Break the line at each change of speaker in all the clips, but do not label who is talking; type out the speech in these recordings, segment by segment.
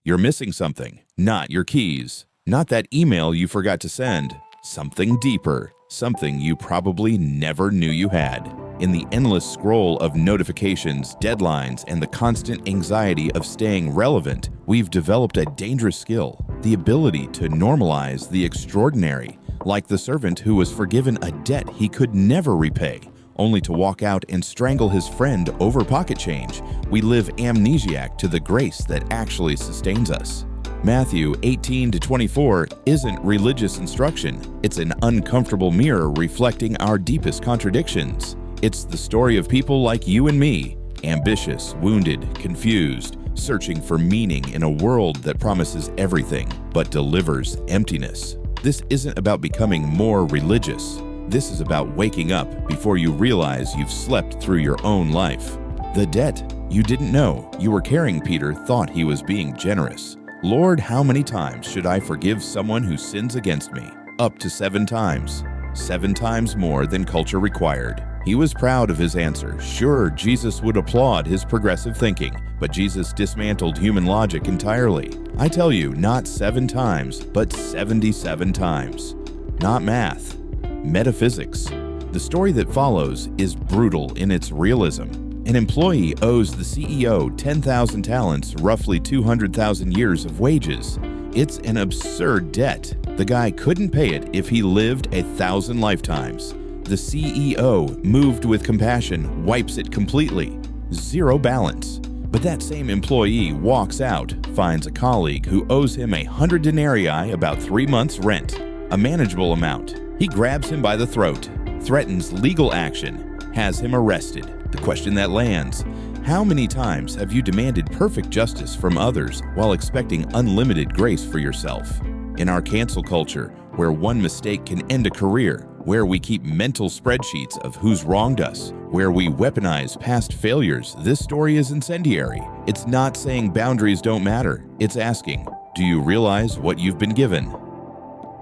You're missing something, not your keys, not that email you forgot to send. Something deeper, something you probably never knew you had. In the endless scroll of notifications, deadlines, and the constant anxiety of staying relevant, we've developed a dangerous skill, the ability to normalize the extraordinary, like the servant who was forgiven a debt he could never repay, only to walk out and strangle his friend over pocket change. We live amnesiac to the grace that actually sustains us. Matthew 18-24 isn't religious instruction. It's an uncomfortable mirror reflecting our deepest contradictions. It's the story of people like you and me, ambitious, wounded, confused, searching for meaning in a world that promises everything but delivers emptiness. This isn't about becoming more religious. This is about waking up before you realize you've slept through your own life. The debt you didn't know you were carrying. Peter thought he was being generous. Lord, how many times should I forgive someone who sins against me? Up to 7 times. 7 times more than culture required. He was proud of his answer. Sure, Jesus would applaud his progressive thinking, but Jesus dismantled human logic entirely. I tell you, not 7 times, but 77 times. Not math. Metaphysics. The story that follows is brutal in its realism. An employee owes the CEO 10,000 talents, roughly 200,000 years of wages. It's an absurd debt. The guy couldn't pay it if he lived 1,000 lifetimes. The CEO, moved with compassion, wipes it completely. Zero balance. But that same employee walks out, finds a colleague who owes him 100 denarii, about 3 months' rent, a manageable amount. He grabs him by the throat, threatens legal action, has him arrested. The question that lands: how many times have you demanded perfect justice from others while expecting unlimited grace for yourself? In our cancel culture, where one mistake can end a career, where we keep mental spreadsheets of who's wronged us, where we weaponize past failures, this story is incendiary. It's not saying boundaries don't matter. It's asking, do you realize what you've been given?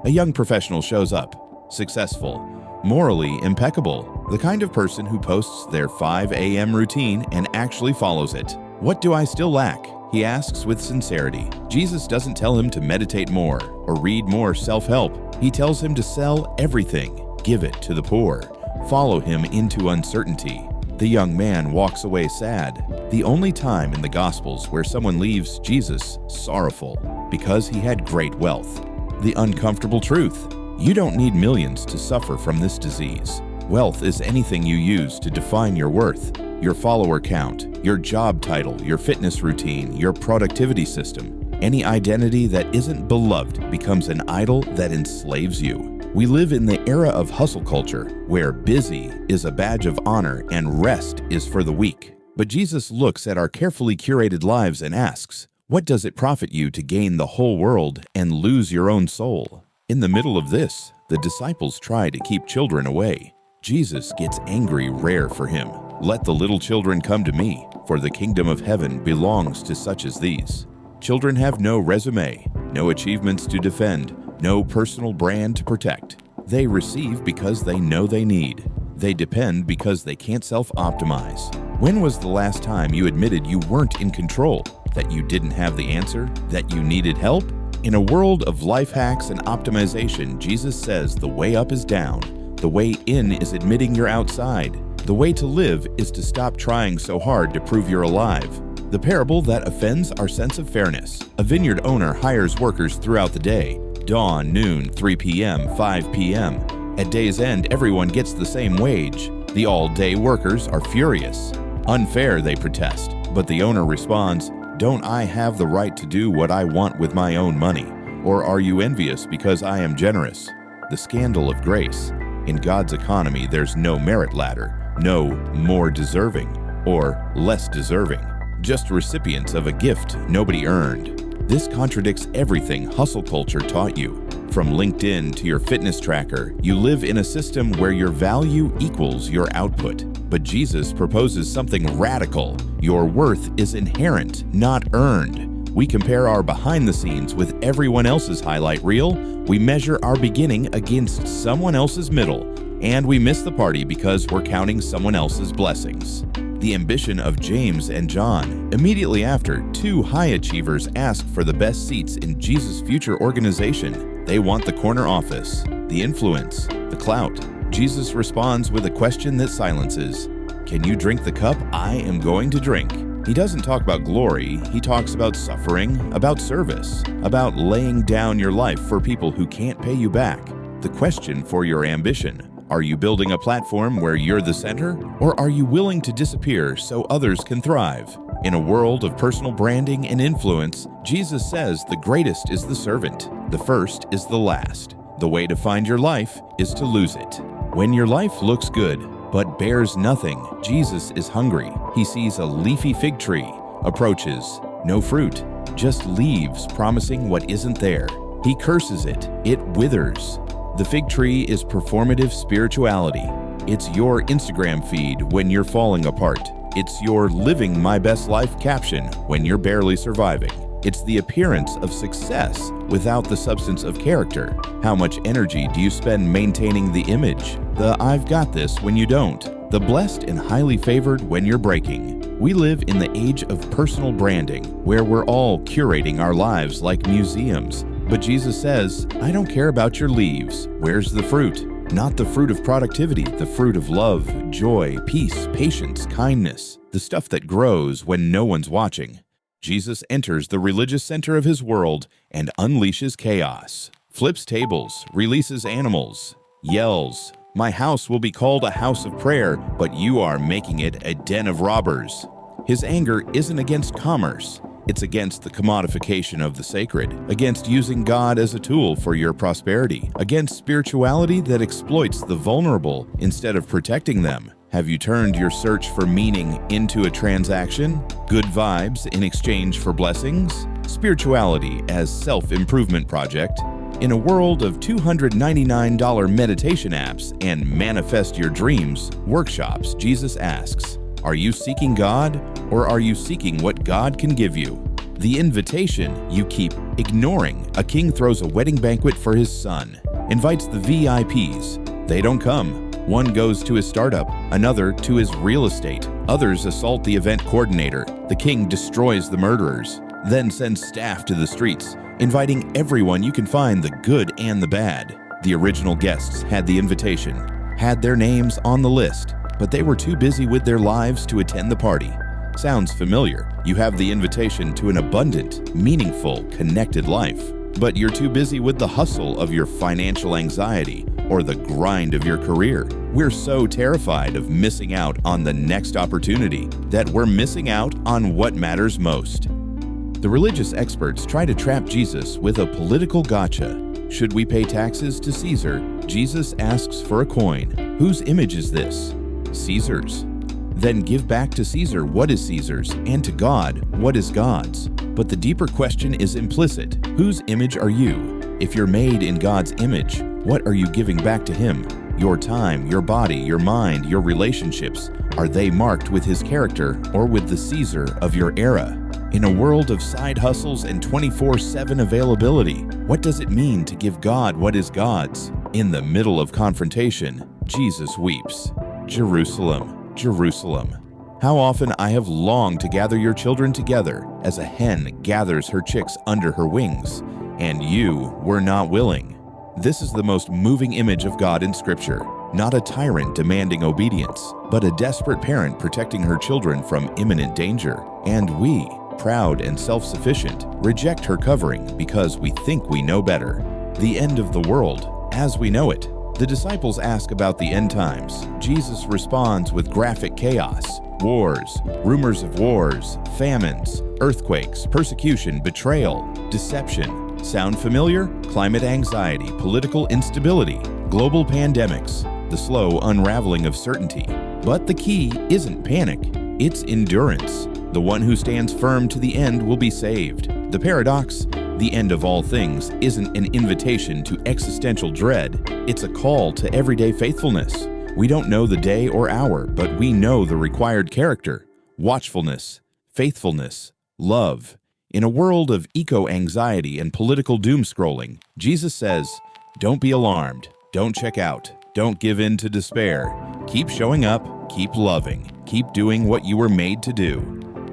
A young professional shows up, successful, morally impeccable, the kind of person who posts their 5 a.m. routine and actually follows it. What do I still lack? He asks with sincerity. Jesus doesn't tell him to meditate more or read more self-help. He tells him to sell everything, give it to the poor, follow him into uncertainty. The young man walks away sad, the only time in the Gospels where someone leaves Jesus sorrowful, because he had great wealth. The uncomfortable truth: you don't need millions to suffer from this disease. Wealth is anything you use to define your worth. Your follower count, your job title, your fitness routine, your productivity system. Any identity that isn't beloved becomes an idol that enslaves you. We live in the era of hustle culture, where busy is a badge of honor and rest is for the weak. But Jesus looks at our carefully curated lives and asks, what does it profit you to gain the whole world and lose your own soul? In the middle of this, the disciples try to keep children away. Jesus gets angry, rare for him. Let the little children come to me, for the kingdom of heaven belongs to such as these. Children have no resume, no achievements to defend, no personal brand to protect. They receive because they know they need. They depend because they can't self-optimize. When was the last time you admitted you weren't in control, that you didn't have the answer, that you needed help? In a world of life hacks and optimization, Jesus says the way up is down. The way in is admitting you're outside. The way to live is to stop trying so hard to prove you're alive. The parable that offends our sense of fairness. A vineyard owner hires workers throughout the day. Dawn, noon, 3 p.m., 5 p.m. At day's end, everyone gets the same wage. The all-day workers are furious. Unfair, they protest. But the owner responds, don't I have the right to do what I want with my own money? Or are you envious because I am generous? The scandal of grace. In God's economy, there's no merit ladder, no more deserving or less deserving, just recipients of a gift nobody earned. This contradicts everything hustle culture taught you. From LinkedIn to your fitness tracker, you live in a system where your value equals your output. But Jesus proposes something radical. Your worth is inherent, not earned. We compare our behind the scenes with everyone else's highlight reel. We measure our beginning against someone else's middle. And we miss the party because we're counting someone else's blessings. the ambition of James and John. Immediately after, two high achievers ask for the best seats in Jesus' future organization. They want the corner office, the influence, the clout. Jesus responds with a question that silences. Can you drink the cup I am going to drink? He doesn't talk about glory, he talks about suffering, about service, about laying down your life for people who can't pay you back. The question for your ambition: are you building a platform where you're the center, or are you willing to disappear so others can thrive? In a world of personal branding and influence, Jesus says the greatest is the servant, the first is the last. The way to find your life is to lose it. When your life looks good, but bears nothing, Jesus is hungry. He sees a leafy fig tree, approaches, no fruit, just leaves promising what isn't there. He curses it, it withers. The fig tree is performative spirituality. It's your Instagram feed when you're falling apart. It's your living my best life caption when you're barely surviving. It's the appearance of success without the substance of character. How much energy do you spend maintaining the image? The I've got this when you don't. The blessed and highly favored when you're breaking. We live in the age of personal branding, where we're all curating our lives like museums. But Jesus says, I don't care about your leaves. Where's the fruit? Not the fruit of productivity, the fruit of love, joy, peace, patience, kindness, the stuff that grows when no one's watching. Jesus enters the religious center of his world and unleashes chaos, flips tables, releases animals, yells, my house will be called a house of prayer, but you are making it a den of robbers. His anger isn't against commerce. It's against the commodification of the sacred, against using God as a tool for your prosperity, against spirituality that exploits the vulnerable instead of protecting them. Have you turned your search for meaning into a transaction? Good vibes in exchange for blessings? Spirituality as self-improvement project? In a world of $299 meditation apps and manifest your dreams workshops, Jesus asks, are you seeking God, or are you seeking what God can give you? The invitation you keep ignoring. A king throws a wedding banquet for his son, invites the VIPs. They don't come. One goes to his startup, another to his real estate. Others assault the event coordinator. The king destroys the murderers, then sends staff to the streets, inviting everyone you can find, the good and the bad. The original guests had the invitation, had their names on the list, but they were too busy with their lives to attend the party. Sounds familiar. You have the invitation to an abundant, meaningful, connected life, but you're too busy with the hustle of your financial anxiety or the grind of your career. We're so terrified of missing out on the next opportunity that we're missing out on what matters most. The religious experts try to trap Jesus with a political gotcha. Should we pay taxes to Caesar? Jesus asks for a coin. Whose image is this? Caesar's. Then give back to Caesar what is Caesar's, and to God what is God's. But the deeper question is implicit. Whose image are you? If you're made in God's image, what are you giving back to Him? Your time, your body, your mind, your relationships, are they marked with His character or with the Caesar of your era? In a world of side hustles and 24/7 availability, what does it mean to give God what is God's? In the middle of confrontation, Jesus weeps. Jerusalem, Jerusalem, how often I have longed to gather your children together as a hen gathers her chicks under her wings, and you were not willing. This is the most moving image of God in Scripture. Not a tyrant demanding obedience, but a desperate parent protecting her children from imminent danger. And we, proud and self-sufficient, reject her covering because we think we know better. The end of the world, as we know it. The disciples ask about the end times. Jesus responds with graphic chaos, wars, rumors of wars, famines, earthquakes, persecution, betrayal, deception. Sound familiar? Climate anxiety, political instability, global pandemics, the slow unraveling of certainty. But the key isn't panic, it's endurance. The one who stands firm to the end will be saved. The paradox, the end of all things, isn't an invitation to existential dread. It's a call to everyday faithfulness. We don't know the day or hour, but we know the required character: watchfulness, faithfulness, love. In a world of eco-anxiety and political doom scrolling, Jesus says, don't be alarmed, don't check out, don't give in to despair. Keep showing up, keep loving, keep doing what you were made to do.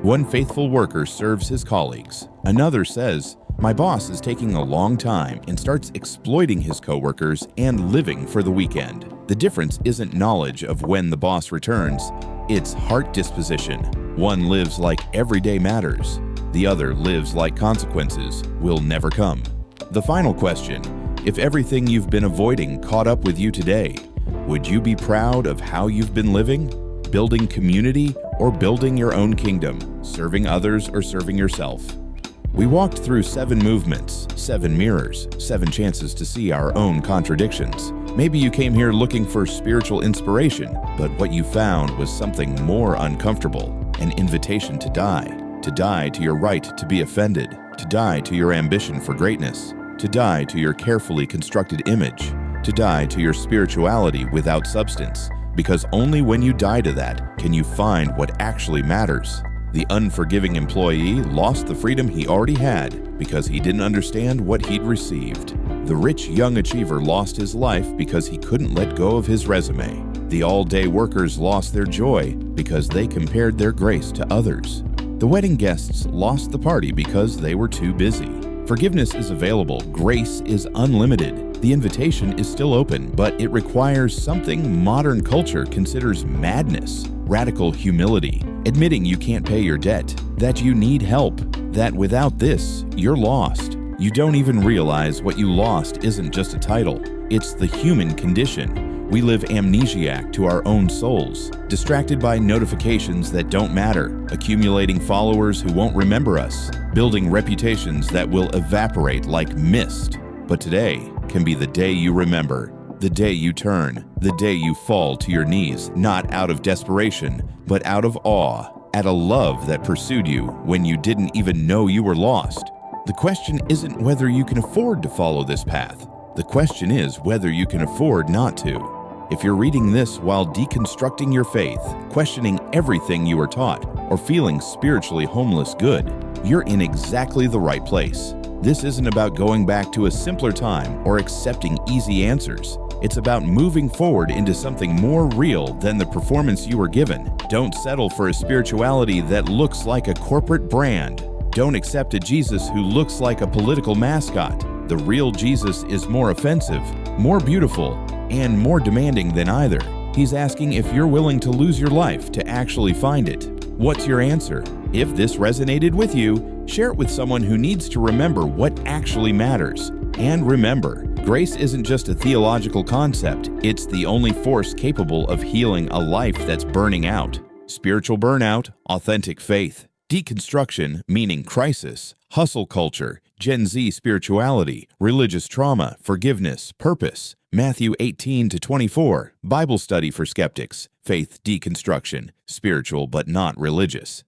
One faithful worker serves his colleagues. Another says, "My boss is taking a long time," and starts exploiting his coworkers and living for the weekend. The difference isn't knowledge of when the boss returns, it's heart disposition. One lives like every day matters. The other lives like consequences will never come. The final question: if everything you've been avoiding caught up with you today, would you be proud of how you've been living? Building community or building your own kingdom? Serving others or serving yourself? We walked through 7 movements, 7 mirrors, 7 chances to see our own contradictions. Maybe you came here looking for spiritual inspiration, but what you found was something more uncomfortable, an invitation to die to your right to be offended, to die to your ambition for greatness, to die to your carefully constructed image, to die to your spirituality without substance, because only when you die to that can you find what actually matters. The unforgiving employee lost the freedom he already had because he didn't understand what he'd received. The rich young achiever lost his life because he couldn't let go of his resume. The all-day workers lost their joy because they compared their grace to others. The wedding guests lost the party because they were too busy. Forgiveness is available. Grace is unlimited. The invitation is still open, but it requires something modern culture considers madness: radical humility, admitting you can't pay your debt, that you need help, that without this, you're lost. You don't even realize what you lost isn't just a title, it's the human condition. We live amnesiac to our own souls, distracted by notifications that don't matter, accumulating followers who won't remember us, building reputations that will evaporate like mist. But today can be the day you remember, the day you turn, the day you fall to your knees, not out of desperation, but out of awe, at a love that pursued you when you didn't even know you were lost. The question isn't whether you can afford to follow this path. The question is whether you can afford not to. If you're reading this while deconstructing your faith, questioning everything you were taught, or feeling spiritually homeless good, you're in exactly the right place. This isn't about going back to a simpler time or accepting easy answers. It's about moving forward into something more real than the performance you were given. Don't settle for a spirituality that looks like a corporate brand. Don't accept a Jesus who looks like a political mascot. The real Jesus is more offensive, more beautiful, and more demanding than either. He's asking if you're willing to lose your life to actually find it. What's your answer? If this resonated with you, share it with someone who needs to remember what actually matters. And remember, grace isn't just a theological concept, it's the only force capable of healing a life that's burning out. Spiritual burnout, authentic faith. Deconstruction, meaning crisis. Hustle culture, Gen Z spirituality, religious trauma, forgiveness, purpose. Matthew 18-24, Bible study for skeptics. Faith deconstruction, spiritual but not religious.